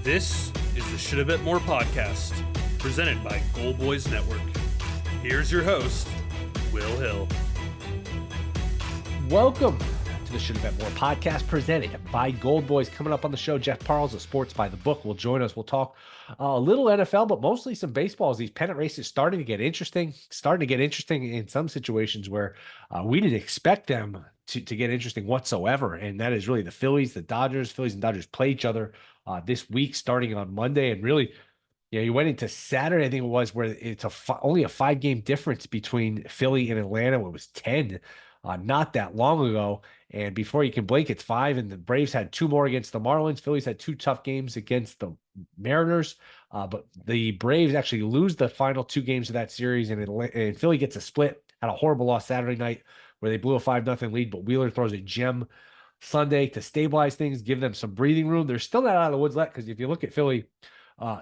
This is the Shoulda Bet More podcast, presented by Gold Boys Network. Here's your host, Will Hill. Welcome to the Shoulda Bet More podcast, presented by Gold Boys. Coming up on the show, Jeff Parles of Sports by the Book will join us. We'll talk a little NFL, but mostly some baseball as these pennant races starting to get interesting in some situations where we didn't expect them to get interesting whatsoever. And that is really the Phillies and Dodgers play each other this week starting on Monday. And really, you went into Saturday, I think it was, where it's only a 5-game difference between Philly and Atlanta. It was 10 not that long ago. And before you can blink, it's 5. And the Braves had 2 more against the Marlins. Phillies had 2 tough games against the Mariners. But the Braves actually lose the final 2 games of that series. And Philly gets a split. Had a horrible loss Saturday night where they blew a 5-0 lead. But Wheeler throws a gem Sunday to stabilize things, give them some breathing room. They're still not out of the woods yet, because if you look at Philly,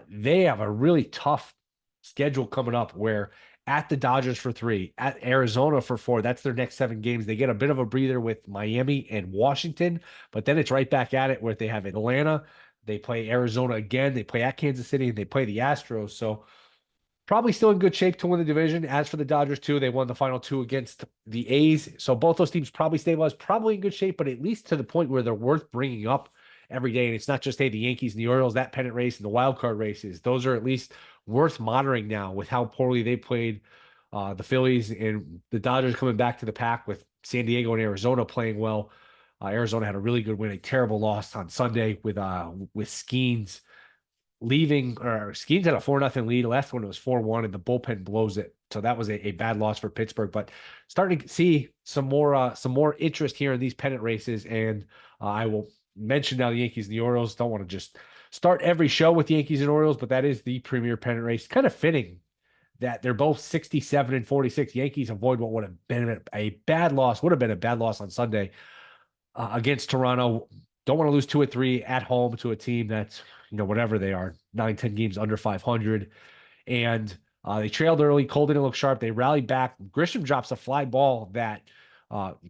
they have a really tough schedule coming up where at the Dodgers for 3, at Arizona for 4. That's their next 7 games. They get a bit of a breather with Miami and Washington, but then it's right back at it where they have Atlanta. They play Arizona again. They play at Kansas City, and they play the Astros. So probably still in good shape to win the division. As for the Dodgers, too, they won the final 2 against the A's. So both those teams probably stabilized, probably in good shape, but at least to the point where they're worth bringing up every day. And it's not just, hey, the Yankees and the Orioles, that pennant race and the wild card races. Those are at least worth monitoring now with how poorly they played. The Phillies and the Dodgers coming back to the pack with San Diego and Arizona playing well. Arizona had a really good win, a terrible loss on Sunday with Skeens leaving, or Skeens had a 4-0 lead. Last one it was 4-1, and the bullpen blows it. So that was a bad loss for Pittsburgh. But starting to see some more interest here in these pennant races, and I will mention now the Yankees and the Orioles. Don't want to just start every show with the Yankees and Orioles, but that is the premier pennant race. Kind of fitting that they're both 67 and 46. Yankees avoid what would have been a bad loss on Sunday against Toronto. Don't want to lose 2 or 3 at home to a team that's, whatever they are, 9-10 games under 500. And they trailed early. Cole didn't look sharp. They rallied back. Grisham drops a fly ball that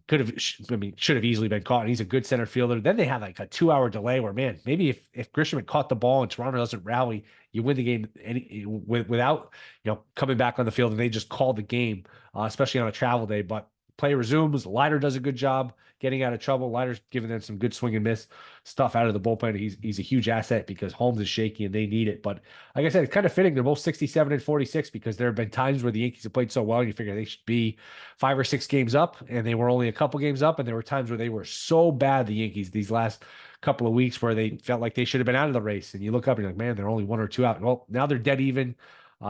should have easily been caught. And he's a good center fielder. Then they have like a 2-hour delay where, man, maybe if Grisham had caught the ball and Toronto doesn't rally, you win the game without, coming back on the field. And they just called the game, especially on a travel day. But play resumes. Leiter does a good job getting out of trouble. Leiter's giving them some good swing and miss stuff out of the bullpen. He's a huge asset because Holmes is shaky and they need it. But like I said, it's kind of fitting. They're both 67 and 46 because there have been times where the Yankees have played so well and you figure they should be 5 or 6 games up, and they were only a couple games up. And there were times where they were so bad, the Yankees, these last couple of weeks, where they felt like they should have been out of the race. And you look up and you're like, man, they're only 1 or 2 out. Well, now they're dead even.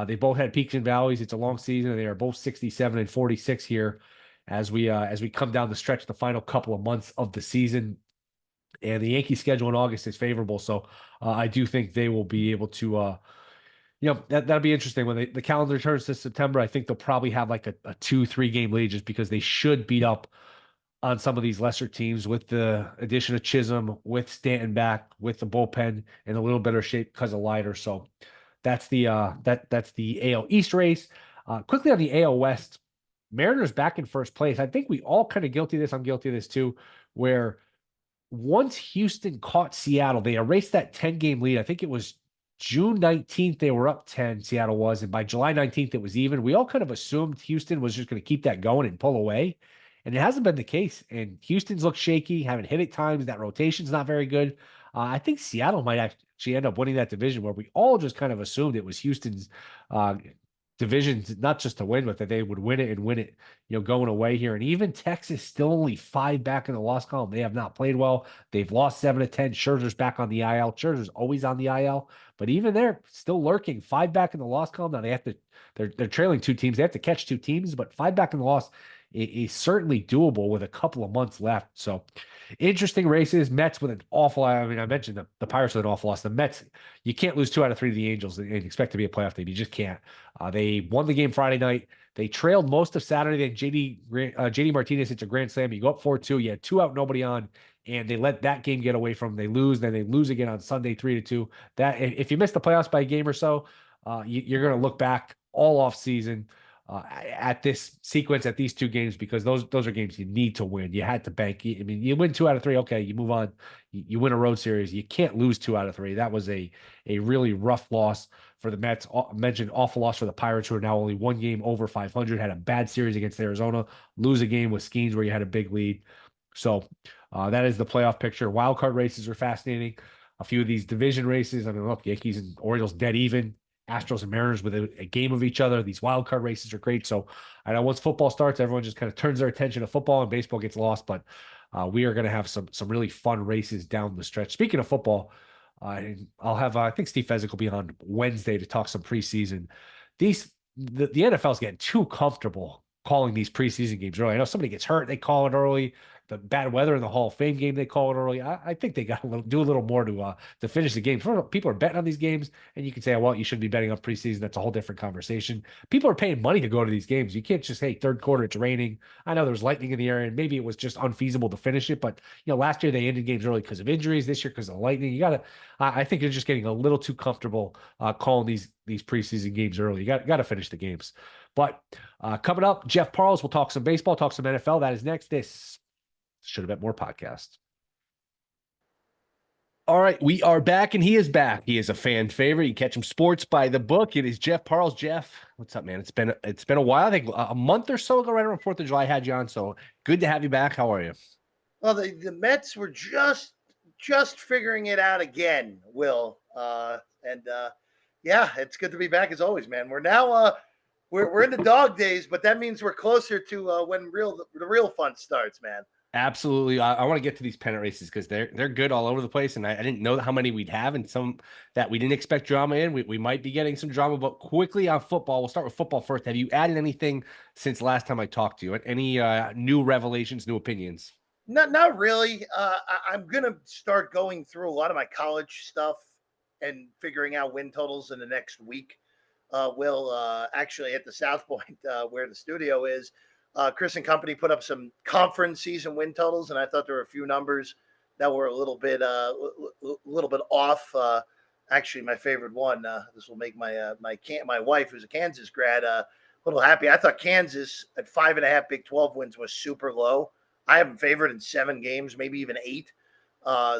They both had peaks and valleys. It's a long season, and they are both 67 and 46 here as we come down the stretch, the final couple of months of the season. And the Yankee schedule in August is favorable. So I do think they will be able to, that'll be interesting when the calendar turns to September. I think they'll probably have like a 2-3 game lead, just because they should beat up on some of these lesser teams with the addition of Chisholm, with Stanton back, with the bullpen in a little better shape because of Leiter. So that's the AL East race. Quickly on the AL West, Mariners back in first place. I think we all kind of guilty of this. I'm guilty of this too, where once Houston caught Seattle, they erased that 10-game lead. I think it was June 19th, they were up 10, Seattle was, and by July 19th, it was even. We all kind of assumed Houston was just going to keep that going and pull away, and it hasn't been the case. And Houston's looked shaky, haven't hit at times. That rotation's not very good. I think Seattle might actually end up winning that division, where we all just kind of assumed it was Houston's division, not just to win, but that they would win it, going away here. And even Texas still only 5 back in the loss column. They have not played well. They've lost 7 of 10. Scherzer's back on the IL. Scherzer's always on the IL, but even they're still lurking. 5 back in the loss column. Now they're trailing 2 teams. They have to catch 2 teams, but 5 back in the loss is certainly doable with a couple of months left. So interesting races. Mets with an awful, I mentioned the Pirates with an awful loss. The Mets, you can't lose 2 out of 3 to the Angels and expect to be a playoff team. You just can't. They won the game Friday night. They trailed most of Saturday. Then JD Martinez hits a grand slam. You go up 4-2. You had 2 out, nobody on, and they let that game get away from them. They lose. Then they lose again on Sunday 3-2. That, if you miss the playoffs by a game or so, you're going to look back all off season at this sequence, at these two games, because those are games you need to win. You had to bank. I mean, you win 2 out of 3. Okay, you move on. You win a road series. You can't lose 2 out of 3. That was a really rough loss for the Mets. Mentioned awful loss for the Pirates, who are now only 1 game over 500. Had a bad series against Arizona. Lose a game with Skeens where you had a big lead. So that is the playoff picture. Wild card races are fascinating. A few of these division races. I mean, look, Yankees and Orioles dead even. Astros and Mariners with a game of each other. These wild card races are great. So I know once football starts, everyone just kind of turns their attention to football and baseball gets lost. But we are going to have some really fun races down the stretch. Speaking of football, I'll have I think Steve Fezzik will be on Wednesday to talk some preseason. The NFL is getting too comfortable calling these preseason games early. I know somebody gets hurt, they call it early. The bad weather in the Hall of Fame game, they call it early. I think they got to do a little more to finish the game. People are betting on these games, and you can say, well, you shouldn't be betting on preseason. That's a whole different conversation. People are paying money to go to these games. You can't just, hey, third quarter, it's raining. I know there's lightning in the area, and maybe it was just unfeasible to finish it. But last year they ended games early because of injuries. This year because of lightning. I think you're just getting a little too comfortable calling these preseason games early. You got to finish the games. But coming up, Jeff Parles will talk some baseball, talk some NFL. That is next. This Shoulda Bet More podcast. All right, we are back, and he is back. He is a fan favorite. You catch him sports by the book. It is Jeff Parles. Jeff, what's up, man? It's been a while. I think a month or so ago, right around 4th of July, I had you on. So good to have you back. How are you? Well, the Mets were just figuring it out again, Will. Yeah, it's good to be back as always, man. We're now we're in the dog days, but that means we're closer to when the real fun starts, man. Absolutely. I want to get to these pennant races because they're good all over the place, and I didn't know how many we'd have, and some that we didn't expect drama in. We might be getting some drama, but quickly on football, we'll start with football first. Have you added anything since last time I talked to you? Any new revelations, new opinions? Not really. I'm gonna start going through a lot of my college stuff and figuring out win totals in the next week. Will actually at the South Point where the studio is. Chris and company put up some conference season win totals, and I thought there were a few numbers that were a little bit off. Actually, my favorite one. This will make my wife, who's a Kansas grad, a little happy. I thought Kansas at 5.5 Big 12 wins was super low. I have them favored in 7 games, maybe even 8.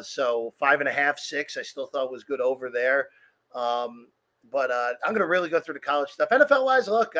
So 5.5, 6, I still thought was good over there. But I'm going to really go through the college stuff. NFL wise, look,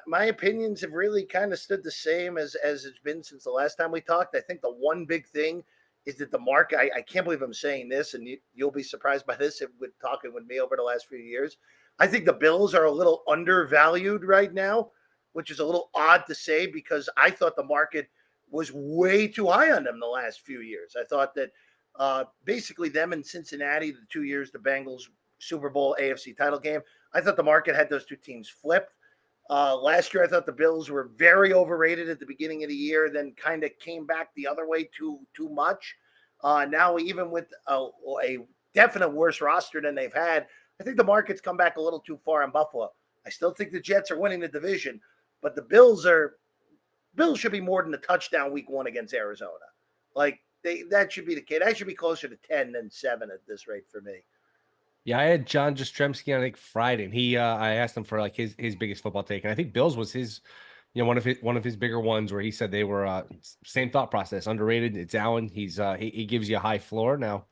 my opinions have really kind of stood the same as it's been since the last time we talked. I think the one big thing is that the market, I can't believe I'm saying this, and you'll be surprised by this with talking with me over the last few years. I think the Bills are a little undervalued right now, which is a little odd to say because I thought the market was way too high on them the last few years. I thought that basically them and Cincinnati, the 2 years, the Bengals Super Bowl AFC title game, I thought the market had those two teams flipped. Last year, I thought the Bills were very overrated at the beginning of the year, then kind of came back the other way too much. Now, even with a definite worse roster than they've had, I think the market's come back a little too far in Buffalo. I still think the Jets are winning the division, but the Bills should be more than a touchdown week 1 against Arizona. Like that should be the case. That should be closer to 10 than 7 at this rate for me. Yeah, I had John Jastrzemski on, I think, Friday, and I asked him for like his biggest football take, and I think Bills was his, one of his bigger ones where he said they were same thought process, underrated. It's Allen. He gives you a high floor. Now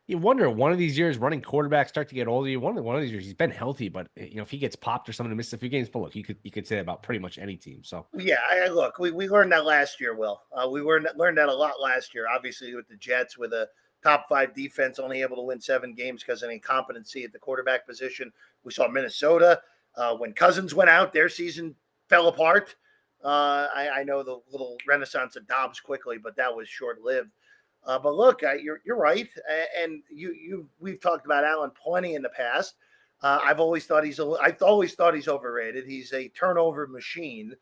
you wonder one of these years running quarterbacks start to get older. You wonder one of these years he's been healthy, but if he gets popped or something to miss a few games, but look, you could say that about pretty much any team. So yeah, look, we learned that last year. Will we learned that a lot last year? Obviously, with the Jets, with a top 5 defense, only able to win 7 games because of incompetency at the quarterback position. We saw Minnesota when Cousins went out, their season fell apart. I know the little renaissance of Dobbs quickly, but that was short lived. But look, you're right, and we've talked about Allen plenty in the past. I've always thought he's overrated. He's a turnover machine.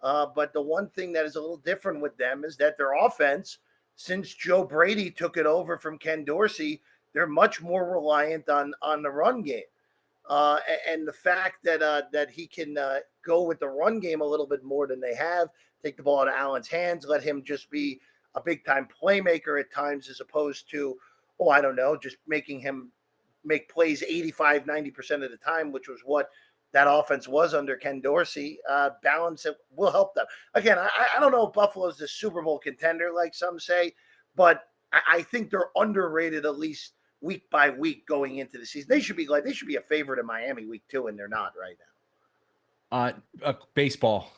But the one thing that is a little different with them is that their offense, since Joe Brady took it over from Ken Dorsey, they're much more reliant on the run game. And the fact that he can go with the run game a little bit more than they have, take the ball out of Allen's hands, let him just be a big time playmaker at times, as opposed to, I don't know, just making him make plays 85, 90% of the time, which was what that offense was under Ken Dorsey. Balance it will help them. Again, I don't know if Buffalo's the Super Bowl contender like some say, but I think they're underrated at least week by week going into the season. They should be a favorite in Miami week 2, and they're not right now. Baseball.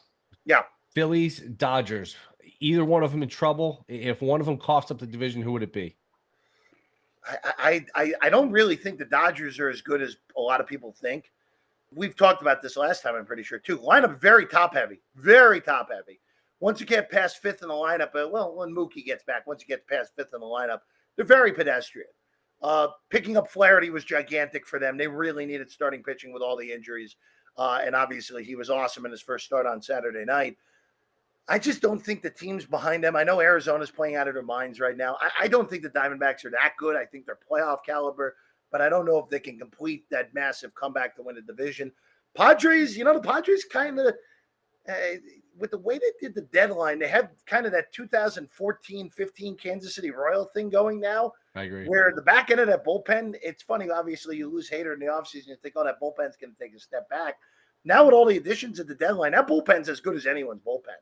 Yeah. Phillies, Dodgers. Either one of them in trouble. If one of them coughs up the division, who would it be? I don't really think the Dodgers are as good as a lot of people think. We've talked about this last time, I'm pretty sure, too. Lineup very top heavy. Very top heavy. Once you get past fifth in the lineup, when Mookie gets back, once you get past fifth in the lineup, they're very pedestrian. Picking up Flaherty was gigantic for them. They really needed starting pitching with all the injuries. And obviously, he was awesome in his first start on Saturday night. I just don't think the teams behind them. I know Arizona's playing out of their minds right now. I don't think the Diamondbacks are that good. I think they're playoff caliber, but I don't know if they can complete that massive comeback to win the division. Padres, the Padres kind of, with the way they did the deadline, they have kind of that 2014-15 Kansas City Royal thing going now. I agree. Where the back end of that bullpen, it's funny, obviously, you lose Hader in the offseason, you think, that bullpen's going to take a step back. Now with all the additions at the deadline, that bullpen's as good as anyone's bullpen.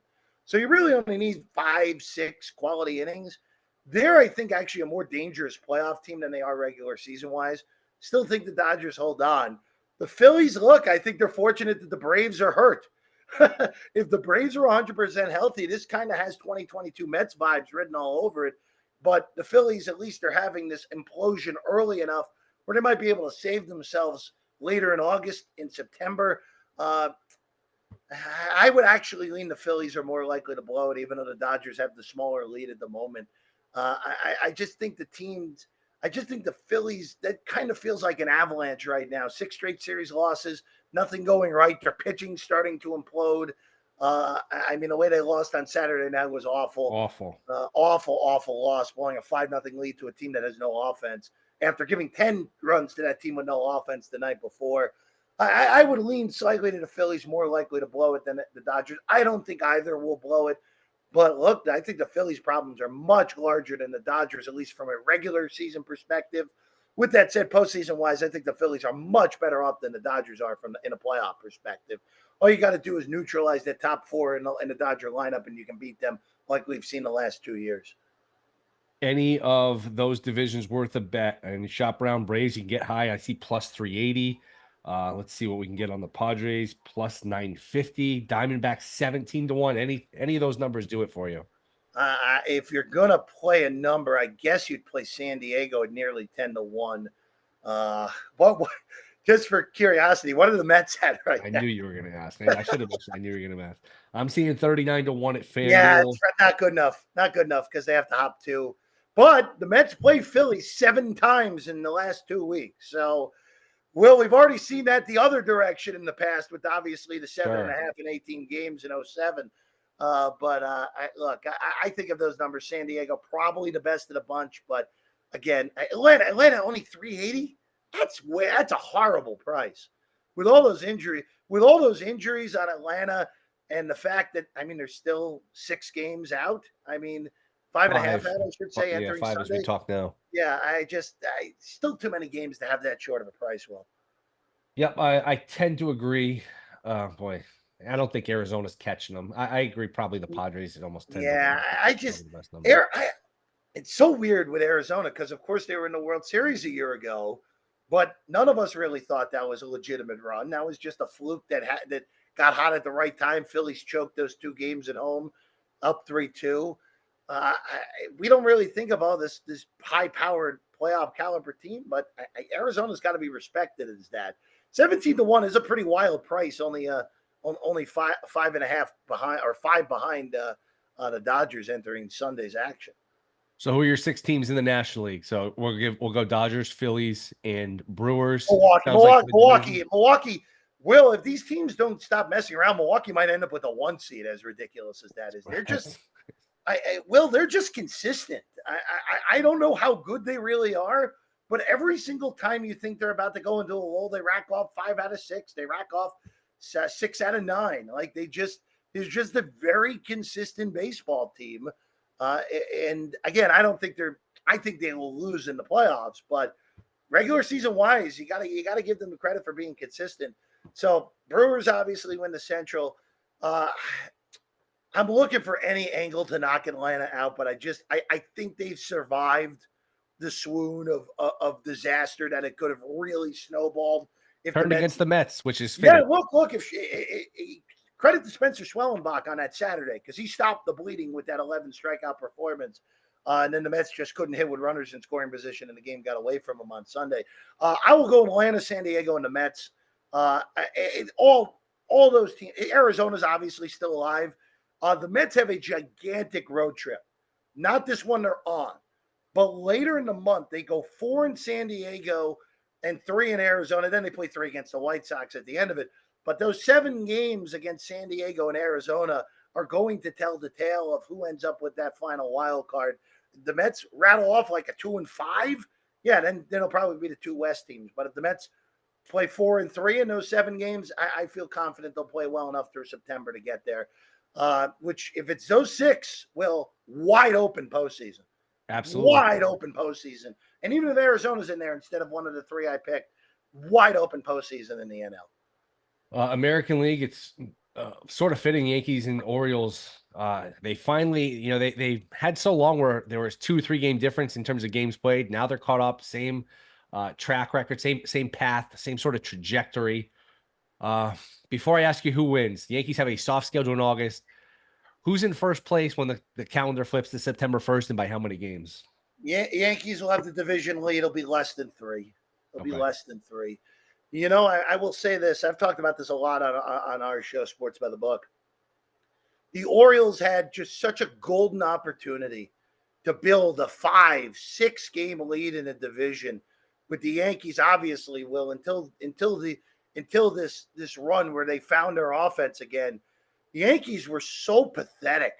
So you really only need 5-6 quality innings. They're, I think, actually a more dangerous playoff team than they are regular season-wise. Still think the Dodgers hold on. The Phillies, look, I think they're fortunate that the Braves are hurt. If the Braves are 100% healthy, this kind of has 2022 Mets vibes written all over it. But the Phillies, at least, are having this implosion early enough where they might be able to save themselves later in August, in September. I would actually lean the Phillies are more likely to blow it, even though the Dodgers have the smaller lead at the moment. I just think the Phillies, that kind of feels like an avalanche right now. 6 straight series losses, nothing going right. Their pitching starting to implode. The way they lost on Saturday night was awful. Awful loss, blowing a 5-0 lead to a team that has no offense after giving 10 runs to that team with no offense the night before. I would lean slightly to the Phillies, more likely to blow it than the Dodgers. I don't think either will blow it. But look, I think the Phillies' problems are much larger than the Dodgers, at least from a regular season perspective. With that said, postseason-wise, I think the Phillies are much better off than the Dodgers are in a playoff perspective. All you got to do is neutralize that top 4 in the Dodger lineup, and you can beat them like we've seen the last 2 years. Any of those divisions worth a bet? And you shop around Braves, you can get high. I see plus 380. Let's see what we can get on the Padres, plus 950. Diamondbacks 17-1. Any of those numbers do it for you? If you're gonna play a number, I guess you'd play San Diego at nearly 10-1. What? Just for curiosity, what are the Mets at right now? I knew you were going to ask. I should have mentioned. I knew you were going to ask. I'm seeing 39-1 at FanDuel. Yeah, it's not good enough. Not good enough because they have to hop 2. But the Mets played Philly 7 times in the last 2 weeks. So, we've already seen that the other direction in the past with obviously the 7.5 and 18 games in 2007. I think of those numbers, San Diego probably the best of the bunch. But again, Atlanta only 380. That's a horrible price with all those injuries on Atlanta, and the fact that they're still 6 games out. 5.5 out, I should say. Entering 5 Sunday. as we talk now. Yeah, I still too many games to have that short of a price. Will. Yep, I tend to agree. Boy, I don't think Arizona's catching them. I agree. Probably the Padres at almost 10. Yeah, it's so weird with Arizona because, of course, they were in the World Series a year ago, but none of us really thought that was a legitimate run. That was just a fluke that got hot at the right time. Phillies choked those 2 games at home, up 3-2. We don't really think of all this high-powered playoff caliber team, but Arizona's got to be respected as that. 17-1 is a pretty wild price. Only 5.5 behind, or 5 behind the Dodgers entering Sunday's action. So who are your 6 teams in the National League? So we'll go Dodgers, Phillies, and Brewers. Milwaukee. Will, if these teams don't stop messing around, Milwaukee might end up with a 1 seed. As ridiculous as that is, they're just. They're just consistent. I don't know how good they really are, but every single time you think they're about to go into a lull, they rack off 5 out of 6. They rack off 6 out of 9. They're just a very consistent baseball team. And again, I think they will lose in the playoffs, but regular season wise, you gotta give them the credit for being consistent. So Brewers obviously win the Central. Uh, I'm looking for any angle to knock Atlanta out, but I think they've survived the swoon of disaster that it could have really snowballed if the Turned Mets. against the Mets, which is Yeah, fitting. look. If credit to Spencer Schwellenbach on that Saturday because he stopped the bleeding with that 11 strikeout performance. And then the Mets just couldn't hit with runners in scoring position, and the game got away from them on Sunday. I will go Atlanta, San Diego, and the Mets. All those teams. Arizona's obviously still alive. The Mets have a gigantic road trip. Not this one they're on, but later in the month they go 4 in San Diego and 3 in Arizona. Then they play 3 against the White Sox at the end of it. But those 7 games against San Diego and Arizona are going to tell the tale of who ends up with that final wild card. The Mets rattle off like a 2-5. Yeah, then it'll probably be the 2 West teams. But if the Mets play 4 and 3 in those 7 games, I feel confident they'll play well enough through September to get there. Which, if it's those 6, will wide open postseason. Absolutely. Wide open postseason. And even if Arizona's in there instead of one of the 3 I picked, wide open postseason in the NL. American League, it's sort of fitting. Yankees and Orioles. They finally, they had so long where there was 2-3 game difference in terms of games played. Now they're caught up. Same track record, same path, same sort of trajectory. Before I ask you who wins, the Yankees have a soft schedule in August. Who's in first place when the calendar flips to September 1st, and by how many games? Yankees will have the division lead. It'll be less than 3. It'll be Okay. less than 3. I will say this. I've talked about this a lot on our show, Sports by the Book. The Orioles had just such a golden opportunity to build a 5-6 game lead in a division with the Yankees, obviously, will until this run where they found their offense again. The Yankees were so pathetic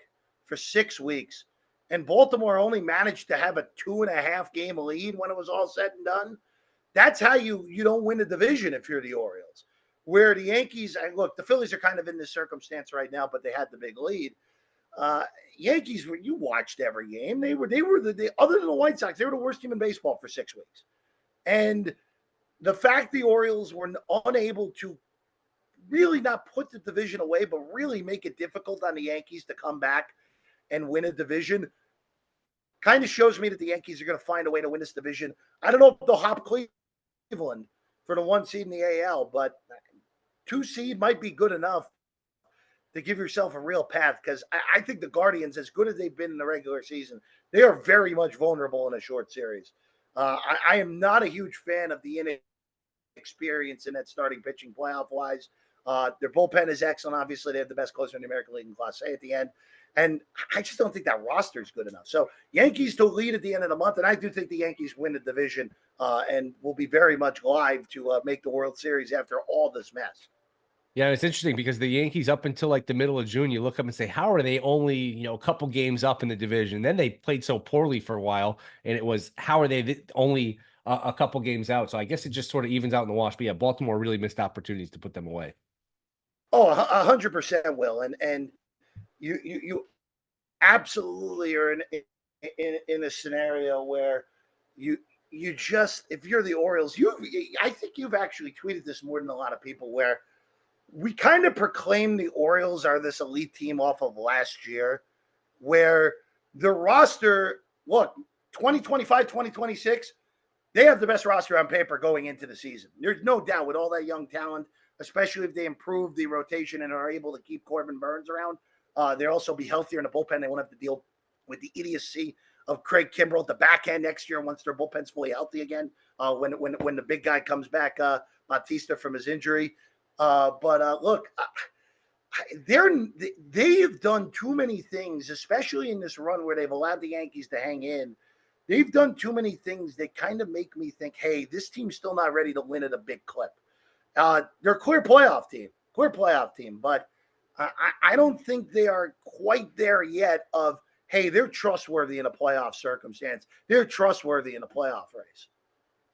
for 6 weeks, and Baltimore only managed to have a 2.5 game lead when it was all said and done. That's how you don't win a division if you're the Orioles. Where the Yankees, and look, the Phillies are kind of in this circumstance right now, but they had the big lead. Yankees, you watched every game. They were the other than the White Sox, they were the worst team in baseball for 6 weeks. And the fact the Orioles were unable to really not put the division away, but really make it difficult on the Yankees to come back and win a division kind of shows me that the Yankees are going to find a way to win this division. I don't know if they'll hop Cleveland for the 1 seed in the AL, but 2 seed might be good enough to give yourself a real path because I think the Guardians, as good as they've been in the regular season, they are very much vulnerable in a short series. I am not a huge fan of the inexperience in that starting pitching playoff-wise. Their bullpen is excellent. Obviously, they have the best closer in the American League in Class A at the end. And I just don't think that roster is good enough. So Yankees to lead at the end of the month, and I do think the Yankees win the division and will be very much live to make the World Series after all this mess. Yeah, it's interesting because the Yankees up until like the middle of June, you look up and say, how are they only, a couple games up in the division? Then they played so poorly for a while, and it was, how are they only a couple games out? So I guess it just sort of evens out in the wash. But yeah, Baltimore really missed opportunities to put them away. Oh, 100% will. And you absolutely are in a scenario where you just, if you're the Orioles, I think you've actually tweeted this more than a lot of people, where we kind of proclaim the Orioles are this elite team off of last year, where the roster, look, 2025, 2026, they have the best roster on paper going into the season. There's no doubt with all that young talent, especially if they improve the rotation and are able to keep Corbin Burns around. They'll also be healthier in the bullpen. They won't have to deal with the idiocy of Craig Kimbrell at the back end next year once their bullpen's fully healthy again. When the big guy comes back, Bautista, from his injury. Look, they've done too many things, especially in this run where they've allowed the Yankees to hang in. They've done too many things that kind of make me think, hey, this team's still not ready to win at a big clip. They're a clear playoff team, but I don't think they are quite there yet of, hey, they're trustworthy in a playoff circumstance. They're trustworthy in a playoff race.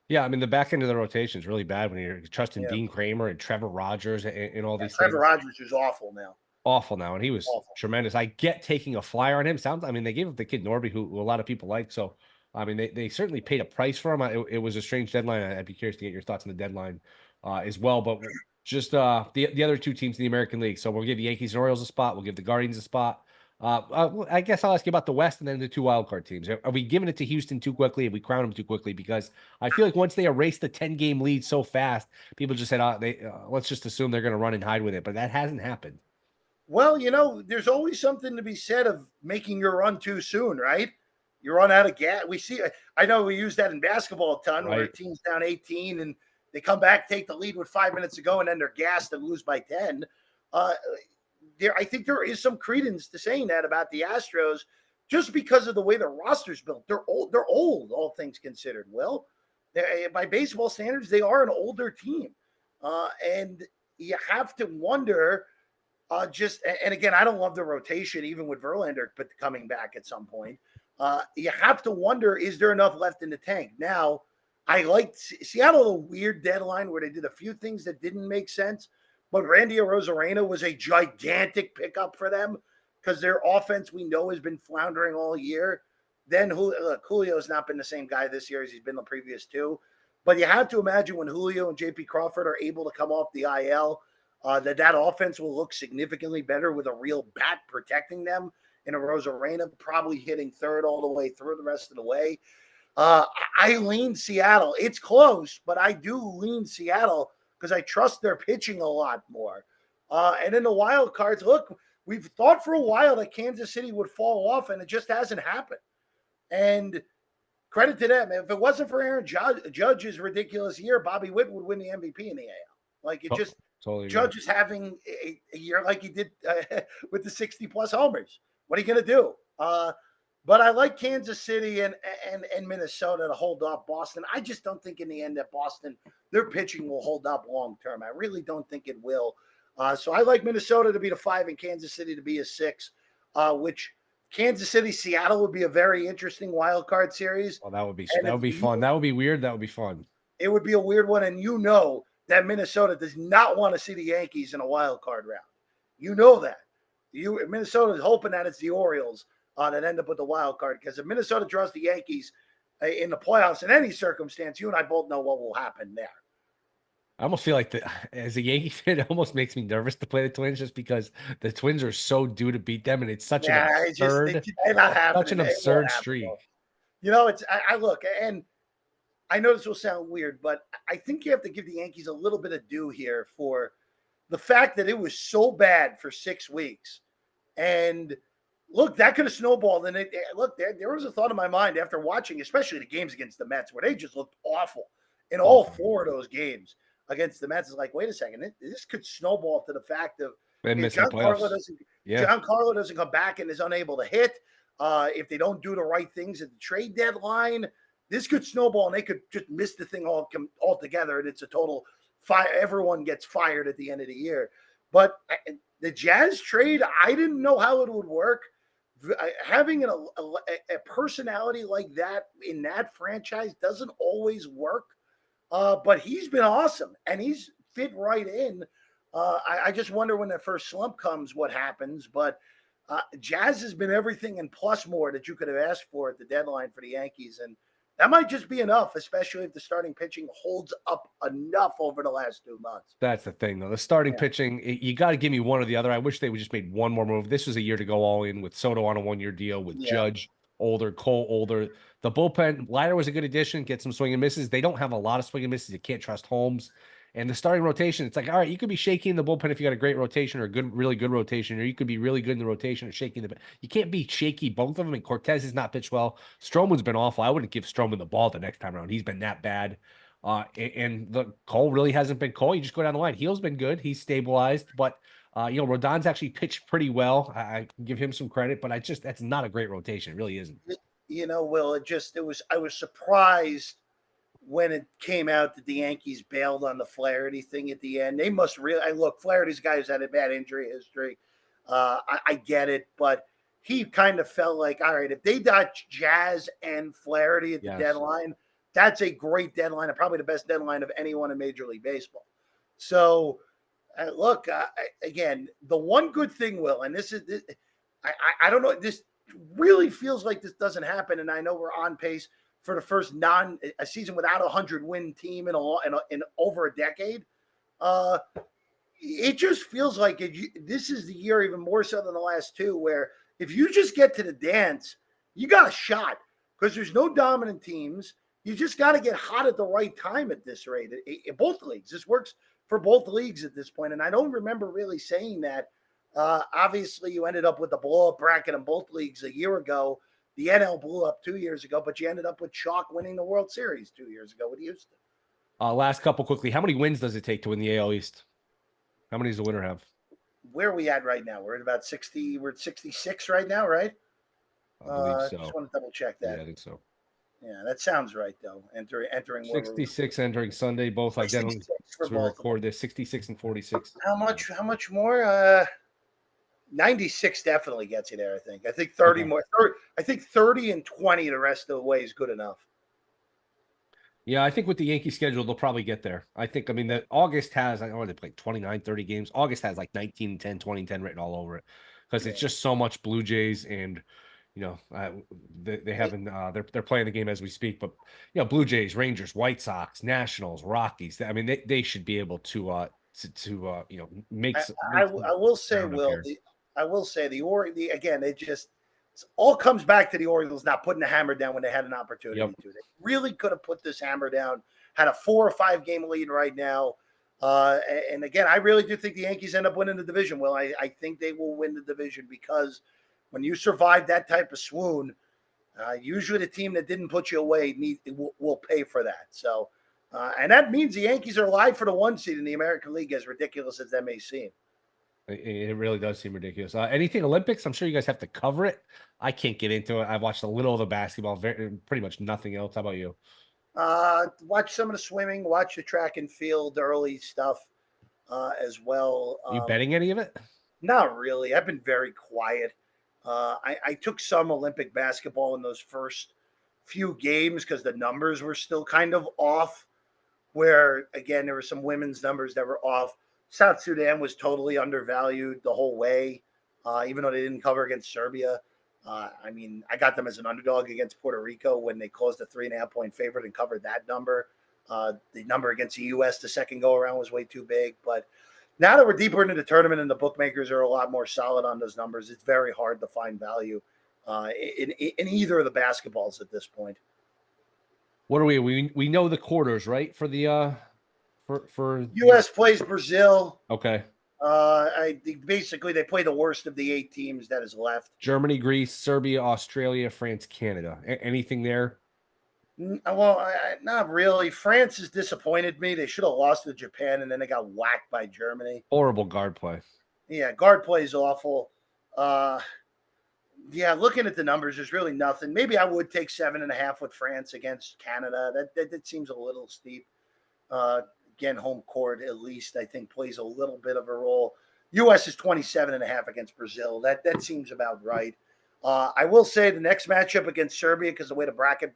Yeah, I mean, the back end of the rotation is really bad when you're trusting Dean Kramer and Trevor Rogers and all these Trevor things. Rogers is awful now. Awful now, and he was tremendous. I get taking a flyer on him. They gave up the kid Norby, who a lot of people like. So, I mean, they certainly paid a price for him. It was a strange deadline. I'd be curious to get your thoughts on the deadline as well. But Just the other two teams in the American League. So we'll give the Yankees and Orioles a spot. We'll give the Guardians a spot. Well, I guess I'll ask you about the West and then the two wildcard teams. Are we giving it to Houston too quickly? Have we crowned them too quickly? Because I feel like once they erase the 10-game lead so fast, people just said, let's just assume they're going to run and hide with it. But that hasn't happened. Well, there's always something to be said of making your run too soon, right? You run out of gas. I know we use that in basketball a ton, where a Right. team's down 18 and they come back, take the lead with 5 minutes to go, and then they're gassed and lose by 10. I think there is some credence to saying that about the Astros, just because of the way the roster's built. They're old. They're old, all things considered. Well, by baseball standards, they are an older team, and you have to wonder. And again, I don't love the rotation, even with Verlander but coming back at some point. You have to wonder, is there enough left in the tank? Now, I liked Seattle, a weird deadline where they did a few things that didn't make sense, but Randy Arozarena was a gigantic pickup for them because their offense, we know, has been floundering all year. Then Julio's not been the same guy this year as he's been the previous two. But you have to imagine when Julio and J.P. Crawford are able to come off the IL, that offense will look significantly better with a real bat protecting them. And a Arozarena probably hitting third all the way through the rest of the way. I lean Seattle. It's close, but I do lean Seattle because I trust their pitching a lot more. And in the wild cards, look, we've thought for a while that Kansas City would fall off, and it just hasn't happened. And credit to them. If it wasn't for Aaron Judge's ridiculous year, Bobby Witt would win the MVP in the AL. Like, it just Totally Judge is having a year like he did with the 60-plus homers. What are you going to do? But I like Kansas City and Minnesota to hold up Boston. I just don't think in the end that Boston, their pitching will hold up long term. I really don't think it will. So I like Minnesota to be the 5 and Kansas City to be a 6, which Kansas City, Seattle would be a very interesting wild card series. Well, that would be fun. That would be weird. That would be fun. It would be a weird one. And that Minnesota does not want to see the Yankees in a wild card round. You know that. Minnesota is hoping that it's the Orioles that end up with the wild card, because if Minnesota draws the Yankees in the playoffs in any circumstance, you and I both know what will happen there. I almost feel like as a Yankee fan, it almost makes me nervous to play the Twins just because the Twins are so due to beat them, and it's such an absurd streak. I look, and I know this will sound weird, but I think you have to give the Yankees a little bit of due here for the fact that it was so bad for 6 weeks. And look, that could have snowballed. And there was a thought in my mind after watching, especially the games against the Mets, where they just looked awful in all 4 of those games against the Mets. It's like, wait a second, this could snowball to the fact of Giancarlo doesn't come back and is unable to hit. If they don't do the right things at the trade deadline, this could snowball and they could just miss the thing altogether. And it's a total fire. Everyone gets fired at the end of the year. But the Jazz trade, I didn't know how it would work. Having a personality like that in that franchise doesn't always work. But he's been awesome, and he's fit right in. I just wonder when that first slump comes, what happens. But Jazz has been everything and plus more that you could have asked for at the deadline for the Yankees. And that might just be enough, especially if the starting pitching holds up enough over the last 2 months. That's the thing, though. The starting pitching, you got to give me one or the other. I wish they would just made one more move. This was a year to go all in with Soto on a 1-year deal, with Judge older, Cole older. The bullpen, Leiter was a good addition, get some swing and misses. They don't have a lot of swing and misses. You can't trust Holmes. And the starting rotation, it's like, all right, you could be shaky in the bullpen if you got a great rotation or a really good rotation, or you could be really good in the rotation or shaky in the. You can't be shaky both of them. And Cortez has not pitched well. Stroman's been awful. I wouldn't give Stroman the ball the next time around. He's been that bad. And the Cole really hasn't been Cole. You just go down the line. Heel's been good. He's stabilized, but Rodon's actually pitched pretty well. I can give him some credit, but that's not a great rotation. It really isn't. Will, I was surprised when it came out that the Yankees bailed on the Flaherty thing at the end. They must really look. Flaherty's a guy who's had a bad injury history. I get it, but he kind of felt like, all right, if they got Jazz and Flaherty at the deadline, that's a great deadline and probably the best deadline of anyone in Major League Baseball. So, look, again, the one good thing, Will, and this is, I don't know, this really feels like this doesn't happen, and I know we're on pace for the first a season without a 100-win team in over a decade. it just feels like this is the year even more so than the last two, where if you just get to the dance, you got a shot because there's no dominant teams. You just got to get hot at the right time at this rate. In both leagues, this works for both leagues at this point, and I don't remember really saying that. Obviously, you ended up with the blow-up bracket in both leagues a year ago. The NL blew up 2 years ago, but you ended up with Chalk winning the World Series 2 years ago with Houston. Last couple quickly. How many wins does it take to win the AL East? How many does the winner have? Where are we at right now? We're at about 60. We're at 66 right now, right? I believe so. Just want to double check that. Yeah, I think so. Yeah, that sounds right, though. Entering 66 entering Sunday, both identical. So we record this 66 and 46. How much more? 96 definitely gets you there, I think. I think 30 more. I think 30 and 20 the rest of the way is good enough. Yeah, I think with the Yankee schedule, they'll probably get there. I think, that August has, I know they play 29, 30 games. August has like 19, 10, 20, 10 written all over it because it's just so much Blue Jays and, they haven't, they're playing the game as we speak, but, Blue Jays, Rangers, White Sox, Nationals, Rockies. I mean, they should be able to make. I will say, Will, I will say again, it all comes back to the Orioles not putting the hammer down when they had an opportunity to. They really could have put this hammer down, had a 4 or 5 game lead right now. And again, I really do think the Yankees end up winning the division. Well, I think they will win the division because when you survive that type of swoon, usually the team that didn't put you away will pay for that. So, and that means the Yankees are alive for the 1 seed in the American League, as ridiculous as that may seem. It really does seem ridiculous. Anything Olympics? I'm sure you guys have to cover it. I can't get into it. I've watched a little of the basketball, pretty much nothing else. How about you? Watch some of the swimming, watch the track and field, early stuff as well. You betting any of it? Not really. I've been very quiet. I took some Olympic basketball in those first few games because the numbers were still kind of off. Where, again, there were some women's numbers that were off. South Sudan was totally undervalued the whole way, even though they didn't cover against Serbia. I got them as an underdog against Puerto Rico when they closed a 3.5-point favorite and covered that number. The number against the U.S. the second go-around was way too big. But now that we're deeper into the tournament and the bookmakers are a lot more solid on those numbers, it's very hard to find value in either of the basketballs at this point. What are we? We know the quarters, right? For the for U.S. plays Brazil. Okay. I think basically they play the worst of the 8 teams that is left. Germany, Greece, Serbia, Australia, France, Canada. Anything there? Well, not really. France has disappointed me. They should have lost to Japan, and then they got whacked by Germany. Horrible guard play. Yeah, guard play is awful. Looking at the numbers, there's really nothing. Maybe I would take 7.5 with France against Canada. That seems a little steep. Again, home court at least I think plays a little bit of a role. U.S. is 27.5 against Brazil. That seems about right. I will say the next matchup against Serbia, because the way the bracket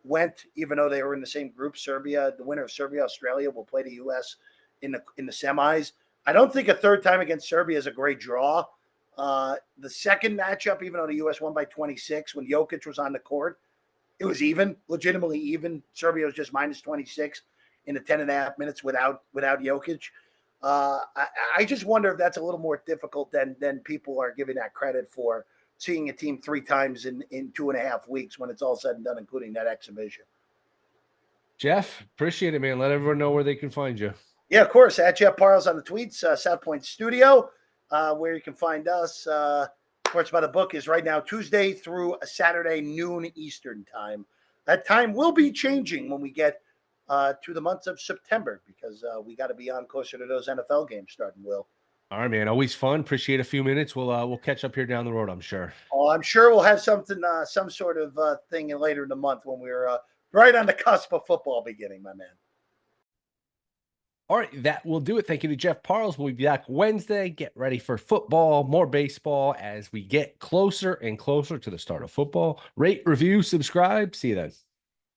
went, even though they were in the same group, the winner of Serbia, Australia will play the U.S. in the semis. I don't think a third time against Serbia is a great draw. The second matchup, even though the U.S. won by 26, when Jokic was on the court, it was even, legitimately even. Serbia was just minus 26 in the 10.5 minutes without Jokic. I just wonder if that's a little more difficult than people are giving that credit for, seeing a team 3 times in 2.5 weeks when it's all said and done, including that exhibition. Jeff, appreciate it, man. Let everyone know where they can find you. Yeah, of course. At Jeff Parles on the tweets, South Point Studio, where you can find us. Sports by the Book is right now Tuesday through Saturday, noon Eastern time. That time will be changing when we get to the months of September, because we got to be on closer to those NFL games starting, Will. All right, man. Always fun. Appreciate a few minutes. We'll catch up here down the road, I'm sure. Oh, I'm sure we'll have something, some sort of thing later in the month when we're right on the cusp of football beginning, my man. All right, that will do it. Thank you to Jeff Parles. We'll be back Wednesday. Get ready for football, more baseball as we get closer and closer to the start of football. Rate, review, subscribe. See you then.